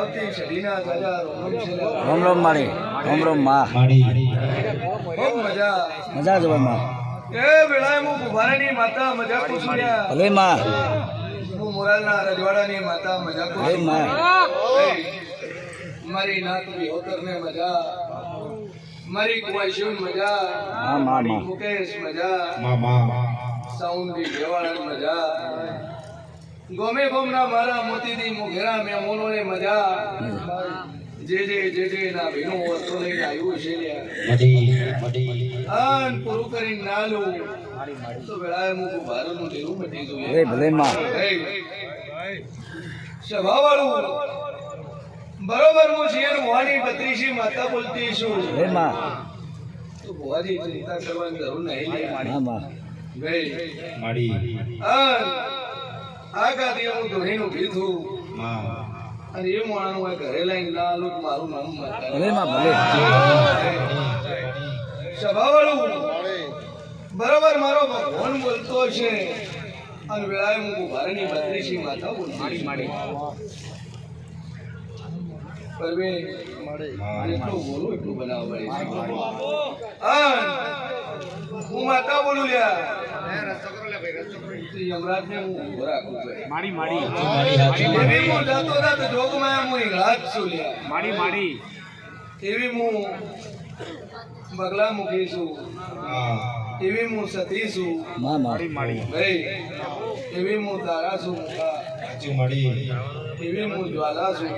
આવતી શરીરના ગજા રોમ રોમ મારી રોમ રોમ માં ખૂબ મજા મજા જ માં એ વેળાએ હું કુંભારની માતા મજા કુસુર્યા ભલે માં હું મોરાલના રજવાડાની માતા મજા ભલે માં મારી નાત વિહોતરને મજા મારી કુવાશીન મજા હા માં માં મુકેશ મજા સાઉન્ડી દેવાળા મજા ગોમે ગોમના મારા મોતીથી મુઘેરા મેમોનોને મજા જે ના ભીનો વસ્તુ લઈને આવ્યું છે આન પૂરું કરીને નાલું તો વેળાએ મૂકું ભારતનું ઢેરું મટી ગયું ભલે માં સ્વભાવવાળું બરોબર હું છીએ મોહાની બત્રીસી માતા બોલતી છું ભલે માં તો ભુવાજી ચિંતા કરવાની જરૂર નહીં હા માં આ ગાદી હું ધોનીનું કીધું અને એ માણસ ઘરે લઈને લાલું મારું નામ ભલે માં ભલે સ્વભાવવાળું બરોબર મારો ભગવાન બોલતો છે અને વેળાએ હું ભારતની બત્રીસી માતા બોલતી પરવે એટલું બોલું એટલું બનાવવા હું માતા બોલું લ્યા યમરાજને હું ઉભો રાખું એવી હું જાતો જાતો જોગમાં હું હિંગળાજ છું લ્યા એવી હું બગલા મૂકી છું એવી હું સતી છું માં ભાઈ એવી હું તારા છું એવી હું જ્વાલા છું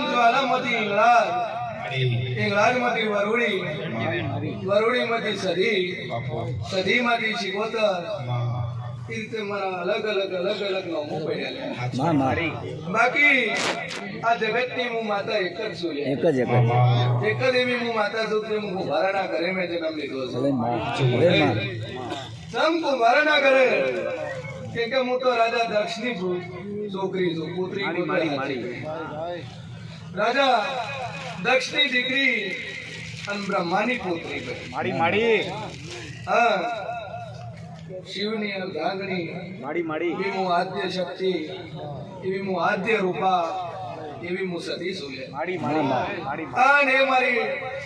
જ્વાલામાંથી હિંગળાજમાંથી વરુડીમાંથી સધીમાંથી શિકોતર એ રીતે મારા અલગ અલગ નામો પડ્યા બાકી આ જગતની હું માતા એક જ છું એક જ એવી હું માતા છું કે હું કુંભારાના ઘરે મેં જન્મ લીધો છું કુંભારાના ઘરે કેમ કે હું તો રાજા દક્ષની છોકરી છું પુત્રી રાજા દક્ષની દીકરી અને બ્રહ્માની પુત્રી હા શિવની અર્ધાંગણી એવી હું આદ્ય શક્તિ એવી હું આદ્ય રૂપા એવી હું સતી છું અને મારી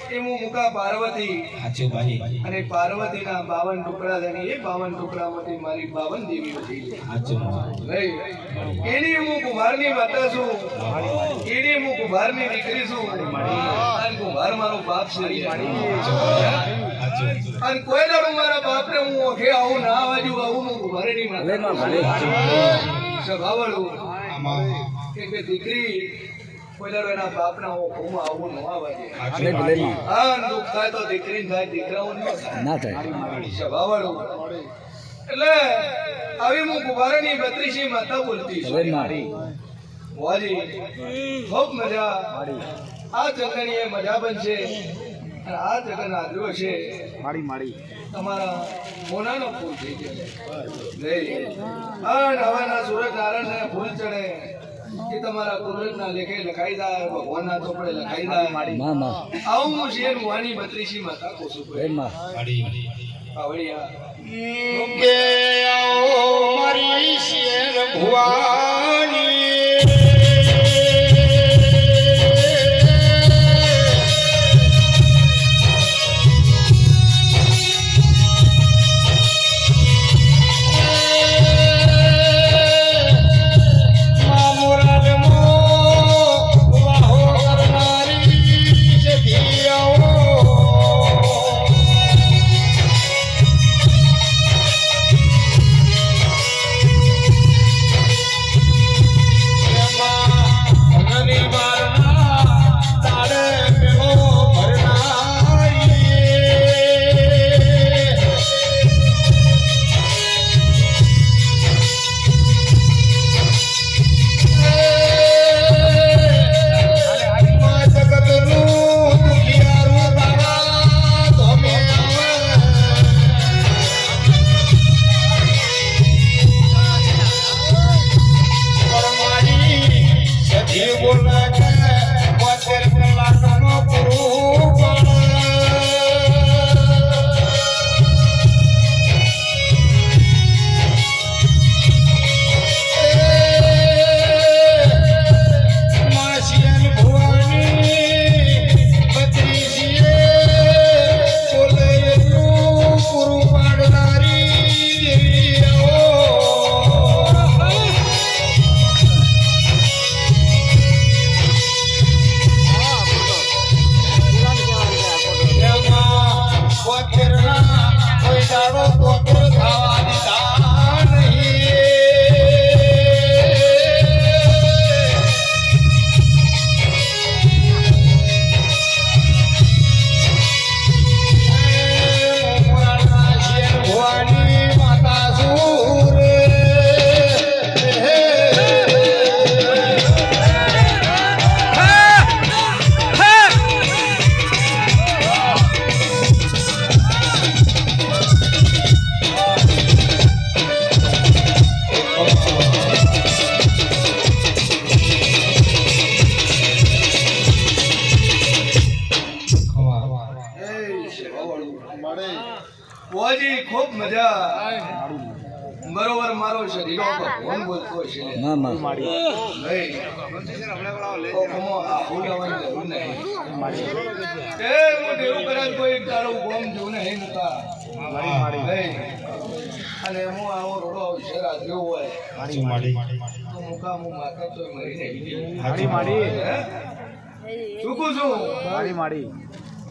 એ હું મુકા પાર્વતી અને પાર્વતીના 52 ટુકડા થઈને એ 52 ટુકડામાંથી મારી 52 દેવીઓ થઈ એની હું કુંભારની માતા છું એની હું કુંભારની દીકરી છું અને કુંભાર મારો બાપ છે અને કોઈ દાડો મારા બાપને હું ઓખે આવું ના બાજુ આવું હું કુંભારની માતા સ્વભાવવાળું કે દીકરી કોઈ દાડો એના બાપના ઓખોમાં આવું ન આવાજે દુઃખ થાય તો દીકરીને થાય દીકરાઓને ના થાય સ્વભાવવાળું એટલે આવી હું કુંભારની બત્રીસી માતા બોલતી છું ભુવાજી ખૂબ મજા આ જગની એ મજા બનશે અને આ જગન આદર્યો છે તમારા મોનાનો ફૂલ થઈ ગયો હવાના સૂરજ નારાયણને ફૂલ ચડે એ તમારા કુદરતના લેખે લખાઈ જાય ભગવાનના ચોપડે લખાઈ જાય આવું હું શેર મુવાની બત્રીસી માતા કોસું મારી શેર ભુવાની ખૂબ મજા બરોબર મારો શરીરો ભગવાન બોલતો છે માં માં નહીં કોકમો આહુ લાવવાની જરૂર નહીં એ હું દેવું કરાલ કોઈ તારું ગોમ જોઉં નહીં મુકા નહીં અને હું આવો રોડો અવસર આદ્યો હોય તો મુકા હું માતા તો મરી નહીં ચૂકું છું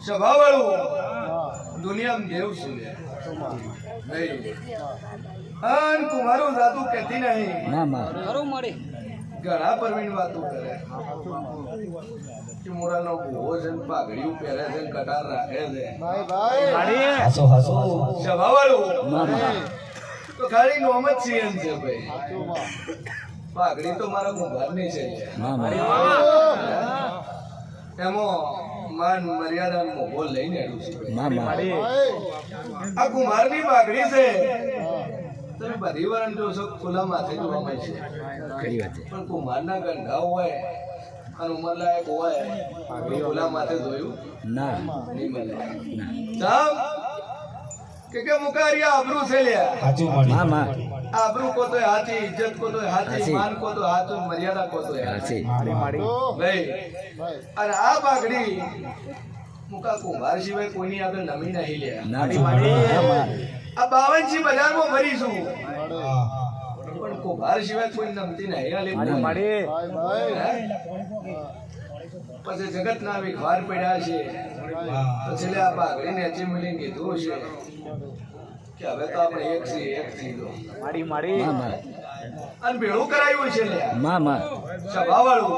સ્વભાવવાળું દુનિયામાં દેવ છું નહીં અન કુમારો જાતું કહેતી નહીં માં માં ઘણા પરવીન વાતો કરે કે મોરાનો ભૂવો છે ને પાઘડીઓ પહેરે છે ને કટાર રાખે છે સ્વભાવવાળું માં માં તો ખાલી નોમ જ સીએમ છે ભાઈ પાઘડી તો મારા કુંભારની છે માં માં એમાં માન મર્યાદા મોભો લઈને આવ્યું છે માં માં આ કુંભારની પાઘડી છે તમે બધી વાર જોશો ખુલ્લા માથે જોવા મળશે ખરી વાત છે પણ કુંભારના ગંઢા હોય અને ઉંમરલાયક હોય ખુલ્લા માથે જોયું ના નહીં મળે સામ કે મુકારિયા આબરૂ છે લ્યા માં માં આબરૂ કો તો હાથી ઇજ્જત કો તો હાથી હાચી. માન કો તો હાથ મર્યાદા કો તો હાચી. ભાઈ અને આ પાઘડી મુકા કુંભાર સિવાય કોઈની આગળ નમી નહીં લ્યા ના માં આ 52 બજારમાં ફરીશું પણ કુંભાર સિવાય કોઈ નમતી નહીં આલે પછી જગત ના વિખવાર પડ્યા છે પછી આ પાઘડી નેચે મળીને કીધું છે કે હવે તો આપણે એક થી લો માં માં અને ભેળું કરાયું છે લે માં માં સ્વભાવવાળું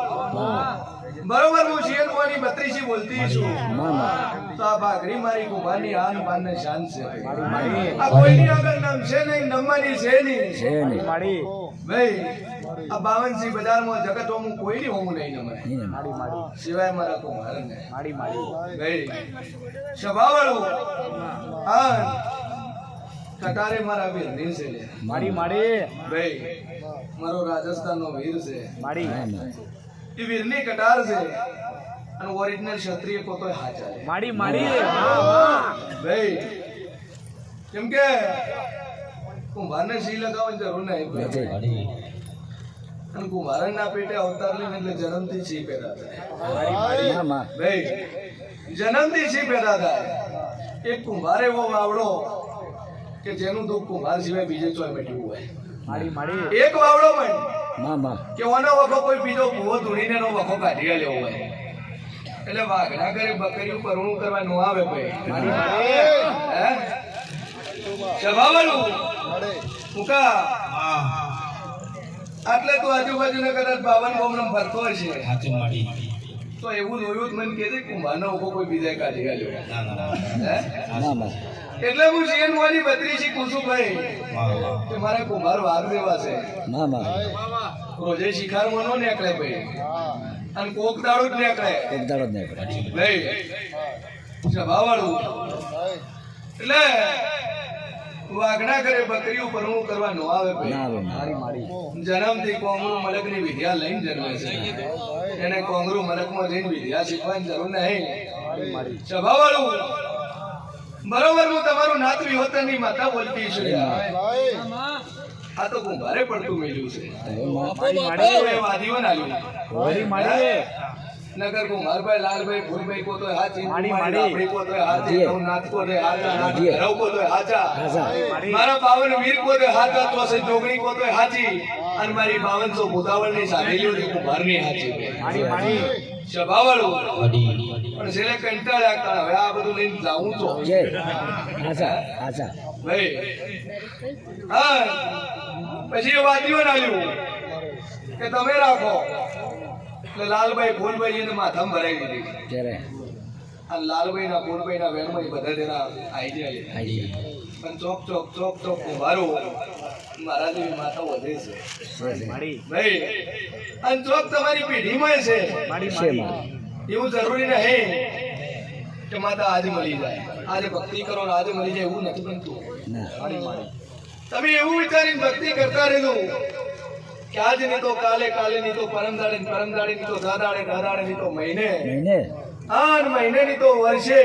બરોબર હું શિયર કોની 32 બોલતી છું માં માં તો આ પાઘડી મારી કુંભારની આન બાન ને શાન છે આ કોઈની આગળ નામ છે નહીં નમવાની છે નહીં છે નહીં ભાઈ આ 52 બજારમાં જગત હું કોઈની હું નહીં નમાય સિવાય મારા કુંભારને ભાઈ સ્વભાવવાળું આ કટારે મારા વીર ની છે લે ભાઈ મારો રાજસ્થાનનો વીર છે માં માં એ વીરની કટાર છે અને ઓરિજિનલ ક્ષત્રિય કો તો હાચા લે ભાઈ કેમ કે કુંભારને સી લગાવવાની જરૂર નહીં ભાઈ અને કુંભારના પેટે અવતાર લઈને એટલે જન્મથી સી પેદા થાય માં માં ભાઈ જન્મથી સી પેદા થાય એક કુંભાર એવો વાવડો કે જેનું દુઃખ કુંભાર સિવાય બીજે ચોય મેટ્યું હોય એક વાવડો પણ માં માં કે ઓનો વખો કોઈ બીજો ભૂવો ધૂણીને નો વખો કાઢી લેવો હોય એટલે વાઘના ઘરે બકરીઓ પરણું કરવા નો આવે ભાઈ હે સ્વભાવવાળું મુકા આટલે તો આજુબાજુના કદાચ 52 ગોમડમ ફરતો હશે તો એવું જોયું જ મને કે છે કુંભારનો વખો કોઈ બીજા કાઢી ગાલ્યો હે માં માં એટલે હું સીએન વાળી 32 કુસુભાઈ કે મારા કુંભાર વાર દેવા છે માં માં રોજે શિખાર મનો નીકળે ભાઈ અને કોક દાડો જ નીકળે એક દાડો જ નહીં ભાઈ સ્વભાવવાળું એટલે વાઘના ઘરે બકરીઓ પરણું કરવા નો આવે ના ભાઈ આવે જન્મથી કોંગરું મલકની વિદ્યા લઈને જન્મે છે એને કોંગરું મલકમાં જઈને વિદ્યા શીખવાની જરૂર નહીં સ્વભાવવાળું બરોબર હું તમારું નાત વિહોતરની માતા બોલતી છું આ તો કુંભારે પડતું મેલ્યું છે વાદીઓ નાલ્યું નગર કુંભારભાઈ લાલભાઈ ફૂલભાઈ કો તો હાચી આપણી કો તો હાચી નાથ કો તો હાચા રવ કો તો હાચા મારા 52 વીર કો તો હાચા તો છે જોગણી કો તો હાચી અને મારી 5200 ભૂતાવળની સાધેલીઓ ની કુંભારની હાચી સ્વભાવવાળું પણ છેલ્લે કંટાળ્યા હતા હવે આ બધું લઈને જાઉં તો જય આશા આશા ભાઈ હા પછી એ વાદીઓ નાલ્યું કે તમે રાખો એટલે લાલભાઈ ફૂલભાઈ એને માથામાં ભરાઈ દીધી ત્યારે અને લાલભાઈ ના ફૂલભાઈ ના વેણમાં બધા તેના આવી જાય આઈ પણ ચોક કુંભારો મારા જેવી માતા વધે છે ભાઈ અને ચોક તમારી પેઢીમાં છે છે માં એવું જરૂરી નહીં કે માતા આજે મળી જાય આજે ભક્તિ કરો ને આજે મળી જાય એવું નથી બનતું ના તમે એવું વિચારીને ભક્તિ કરતા રહેજો કે આજ નહીં તો કાલે કાલે નહીં તો પરમ દાડે નહીં તો દાદાડે નહીં તો મહિને મહિને મહિને નહીં તો વર્ષે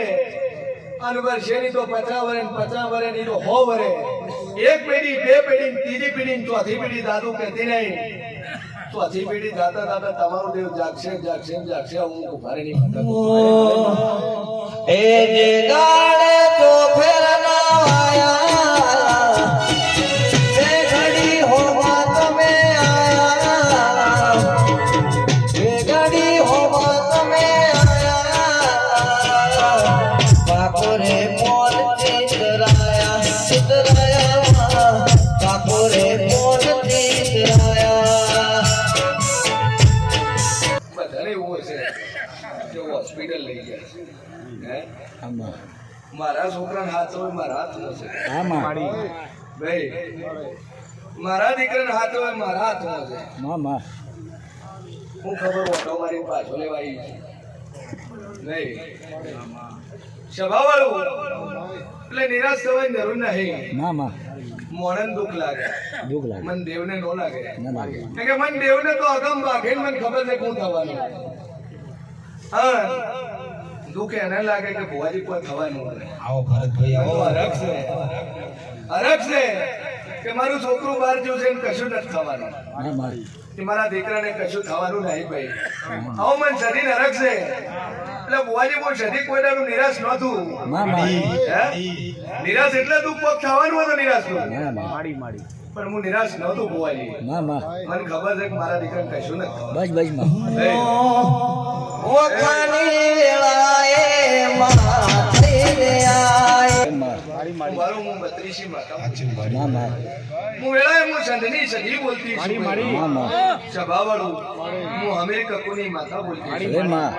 અને વર્ષેની તો 50 વર્ષ, 50 વર્ષની તો 100 વર્ષ. એક પેઢી, બે પેઢી, ત્રીજી પેઢી, ચોથી પેઢી દાદુ કહેતી નહીં. ચોથી પેઢી જાતા જાતા તમારું દેવ જાગશે, જાગશે, જાગશે. હું ઉભારી નહીં એ જે ગાળે તો ફેરના વાયા તે ઘડી હોવા તમે આયા તે ઘડી હોવા તમે આયા બાપોરે મોન ચિતરાયા બાપોરે મોન ચિતરાયા બધાને એવું હશે કે હોસ્પિટલ લઈ ગયા છે. હે? આમાં મારા છોકરાને હાથ હોય મારા હાથમાં છે. આમાં ભાઈ મારા દીકરાને હાથ હોય મારા હાથમાં છે. મામા હું ખબર ઓટો મારી પાછો લેવા આવી છે નહીં સ્વભાવવાળું એટલે નિરાશ થવાની જરૂર નહીં. મામા મોણન દુઃખ લાગે, દુઃખ લાગે મન દેવને નો લાગે. ના લાગે કેમ કે મન દેવને તો અગમ વાગે ને મને ખબર છે શું થવાનું. હા દુઃખ એને લાગે કે ભુવાજી કોઈ થવાનું નથી. આવો ભરતભાઈ આવો હરખ છે, હરખ છે કે મારું છોકરું બહાર જ્યું છે ને કશું નથી થવાનું. મામા કે મારા દીકરાને કશું થવાનું નહીં ભાઈ. આવો મન સદી હરખ છે. એટલે ભુવાજી બહુ સદી કોઈ દાડું નિરાશ નહોતું. મામા હે? નિરાશ એટલે તું કોક થવાનું હતું નિરાશ નું. મામા પણ હું નિરાશ નહોતું ભુવાજી. મામા મને ખબર છે કે મારા દીકરાને કશું નથી થવાનું. બસ બસ માં હે? ઓખાની વેળાએ માથે આય મારું હું 32 માતા. મામા હું વેળાએ હું સંધની સદી બોલતી છું. મામા સભાવાળું હું હમીર કકુની માતા બોલતી છું. એ માં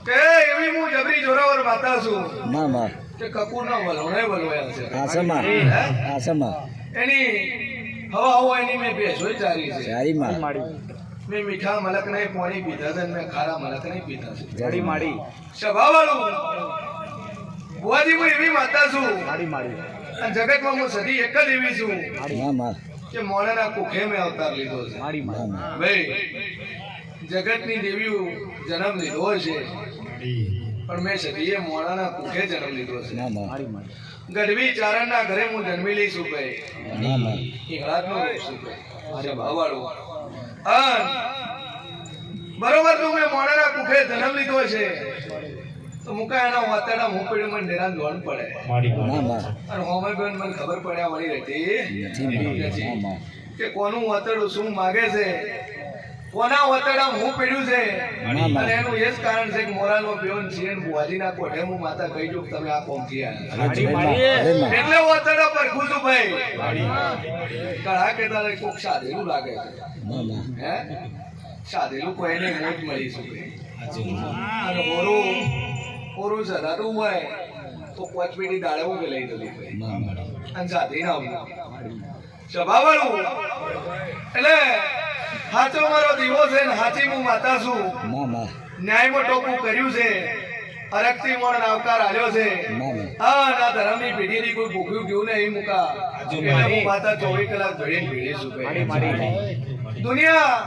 કે એવી હું જબરી જોરાવર માતા છું મામા કે કકુરના વલવણે વલવાયા છે. આસમા હે? આસમા એની હવા એની મેં ભેંસોય ચારી છે. સારી માં મેં મીઠા મલક નહીં પાણી પીધા છે અને મેં ખારા મલક નહીં પીધા છે. જડી માડી સભાવાળું ભુવાજી હું એવી માતા છું અને જગતમાં હું સદી એક જ એવી છું મામા કે મોણાના કુખે મેં અવતાર લીધો છે. મામા ભાઈ જગતની દેવીઓ જન્મ લીધો છે પણ મેં સદીએ મોણાના કુખે જન્મ લીધો છે. મામા ગઢવી ચારણના ઘરે હું જન્મી લઈશું ભાઈ. મામા હિંગળાજનો રૂપ છું ભાઈ. સભાવાળું બરોબર તું મેં મોણાના કુખે જન્મ લીધો છે તો મુકા એના વાતડા હું પડ્યું મને નિરાન દોડ પડે મામા અને હોમર બેન મને ખબર પડ્યા વળી રહેતી નથી મામા કે કોનું વાતડું શું માગે છે, કોના વાતડા હું પડ્યું છે. અને એનું એ જ કારણ છે કે મોરાનો પીઓન છે ને ભુવાજીના કોઠે હું માતા કહી દઉં તમે આ કોમથી આવ્યા એટલે વાતડા પરખું છું ભાઈ. કળા કે તારે કોક સાધેલું લાગે છે. મામા હે સાધેલું કોઈને મોજ મળી છે અને ઓરું સદાતું હોય તો 5 પેટી દાડે હું લઈ દઉં ભાઈ. મામા અને સાથે ના આવું સ્વભાવવાળું એટલે હાચો મારો દીવો છે ને હાચી હું માતા છું. મામા ન્યાયમાં ટોપું કર્યું છે, અરગથી મોણ આવકાર આલ્યો છે. મામા હા ના ધર્મની પેઢીની કોઈ ભૂખ્યું ગયું ને એ મુકા એટલે હું માતા 24 કલાક ભળીને ભેળી છું ભાઈ. દુનિયા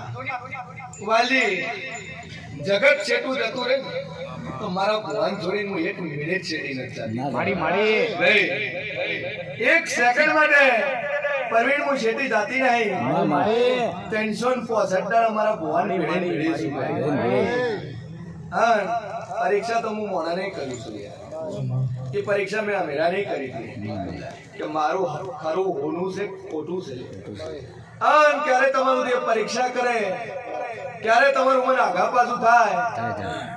વાલી જગત છેટું જતું રહે ને તો મારા ભગવાન છોડીને હું 1 મિનિટ છેટી નથી ભાઈ. એક સેકન્ડ માટે પરવીણ હું છેટી જાતી નહીં. 365 દાડા મારા ભગવાન ભેળીને ભેળી છું ભાઈ. હા પરીક્ષા તો હું મોણા નહીં કરી છું યાર. એ પરીક્ષા મેં અમેરા નહીં કરી હતી કે મારું ખરું હોનું છે ખોટું છે. હા ક્યારે તમારું જે પરીક્ષા કરે ક્યારે તમારું મન આગા પાછું થાય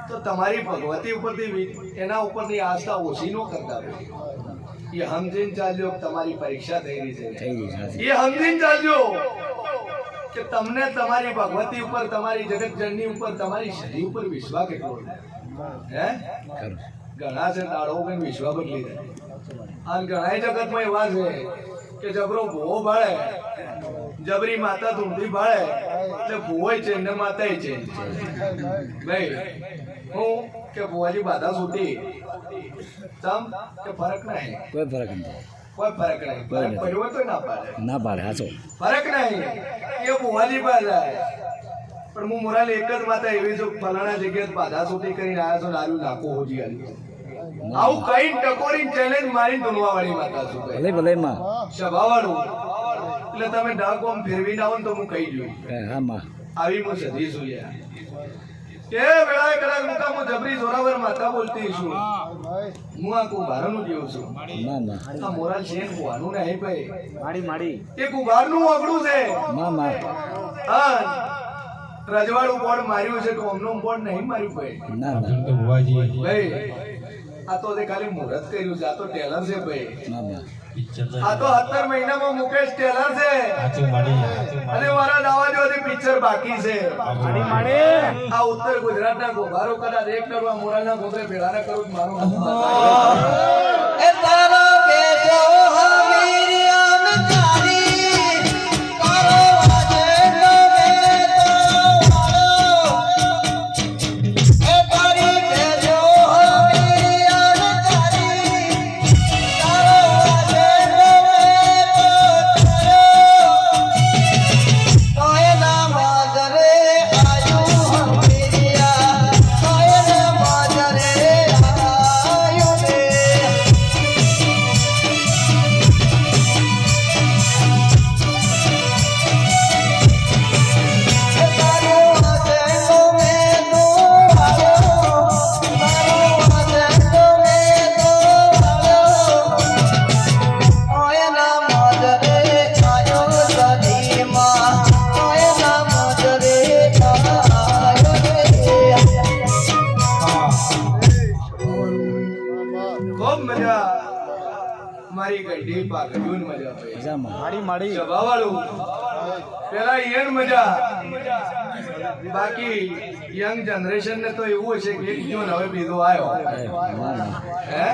તો તમારી ભગવતી ઉપરથી એના ઉપરની આસ્થા ઓછી ન કરતા ભાઈ. એ સમજીને ચાલજો કે તમારી પરીક્ષા થઈ રહી છે. એ સમજીને ચાલજો કે તમને તમારી ભગવતી ઉપર, તમારી જગત જનની ઉપર, તમારી શરીર ઉપર વિશ્વાસ કેટલો છે. હે ઘણા છે દાડો કે વિશ્વાસ બદલી જાય. આ ઘણા જગતમાં એવા છે કે જબરો ભૂવો ભાળે, જબરી માતા ધૂંધી ભાળે એટલે ભૂવોય છે ને માતાય છે ભાઈ. હું કે ભુવાજી બાધા છૂટી તમ કે ફરક નહીં, કોઈ ફરક નથી કોઈ ફરક નહીં. ફરક પડ્યો હોય તો ના પાડે, ના પાડે હાચો ફરક નહીં. એ ભુવાજી પાસે પણ હું મોરાલી એક જ માતા એવી છું ફલાણા જગ્યાએ બાધા છૂટી કરીને આવ્યા છો, લારું નાખો હોજી આવ્યું આવું કઈ ટકોરી ચેલેન્જ મારી ધૂનવા વાળી માતા છું ભાઈ. ભલે ભલે માં સભાવાળું એટલે તમે ડાક આમ ફેરવીને આવો ને તો હું કહી જોઈ હા માં આવી હું સધી છું યાર કે વેળાએ કદાચ મુકા હું જબરી જોરાવર માતા બોલતી છું હું આ કુંભારનું જેવું છું માં માં આ મોરાલ છે ને કુંભારનું નહીં ભાઈ માડી માડી એ કુંભારનું ઓગળું છે માં માં હા રજવાડું બોર્ડ માર્યું છે તો અમનું બોર્ડ નહીં માર્યું ભાઈ ના ના ભાઈ આ તો તે ખાલી મુહૂર્ત કર્યું છે આ તો ટેલર છે ભાઈ માં માં આ તો 17 મહિનામાં મુકેશ ટેલર છે અને મારા દાવા જોથી પિક્ચર બાકી છે આ ઉત્તર ગુજરાતના ગોભારો કદાચ એક કરવા મોરાલના ગોબે ભેળાના કરું તો મારું નામ એ તારો બેજો હમીરિયમ તારી તારો વાજેનો બેતો વાળો એ તારી બેજો હમીરિયમ તારી તારો વાજેનો બેતો તોય ના માજરે આયુ હમીરિયા તોય ના માજરે આયુ રે ખૂબ મજા મારી ગઢી પાકડ્યું મજા ભાઈ જા માં માડી માડી સભાવાળું પેલા યન મજા બાકી યંગ જનરેશન ને તો એવું છે કે એક જો હવે બીજો આવ્યો માં હે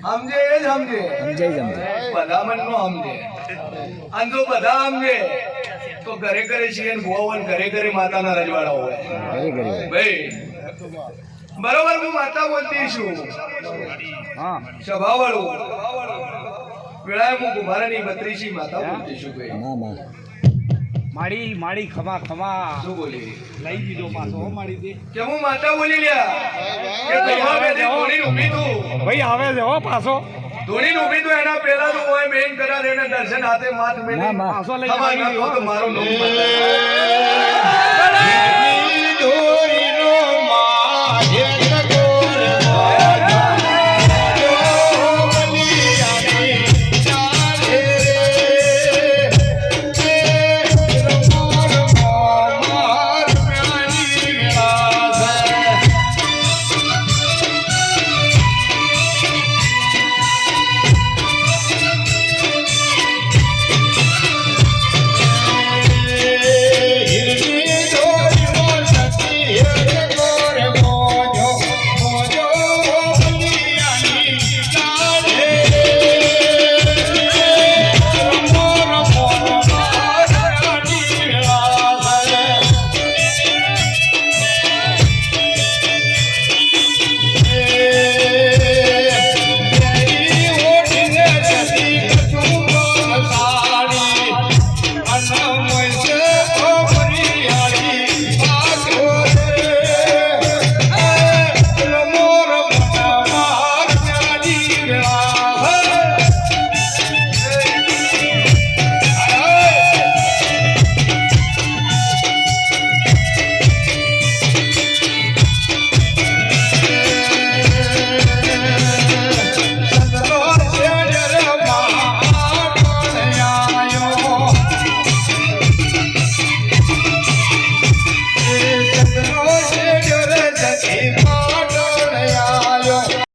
સમજે એ જ સમજે સમજાઈ સમજે બધા મન નો સમજે અને જો બધા સમજે તો ઘરે ઘરે છીએ ને ભુવાઓ ને ઘરે ઘરે માતાના રજવાડા હોય very very ભાઈ બરોબર હું માતા બોલતી છું હા સભાવાળું વેળાએ હું કુંભારની 32 માતા બોલતી છું ભાઈ માં માં માડી માડી ખમા ખમા શું બોલી લઈ દીધો પાછો હો માડી દે કે હું માતા બોલી લ્યા કે તમારે બે ધોણી ઊભી તું ભાઈ આવે છે હો પાછો ધોણી ઊભી તું એના પહેલા તો હોય મેન કરા દેને દર્શન હાથે માથ મેલી ના, ના. પાછો લઈ ખમા ના કહો તો મારો નામ બદલાય. દોરીનો માજે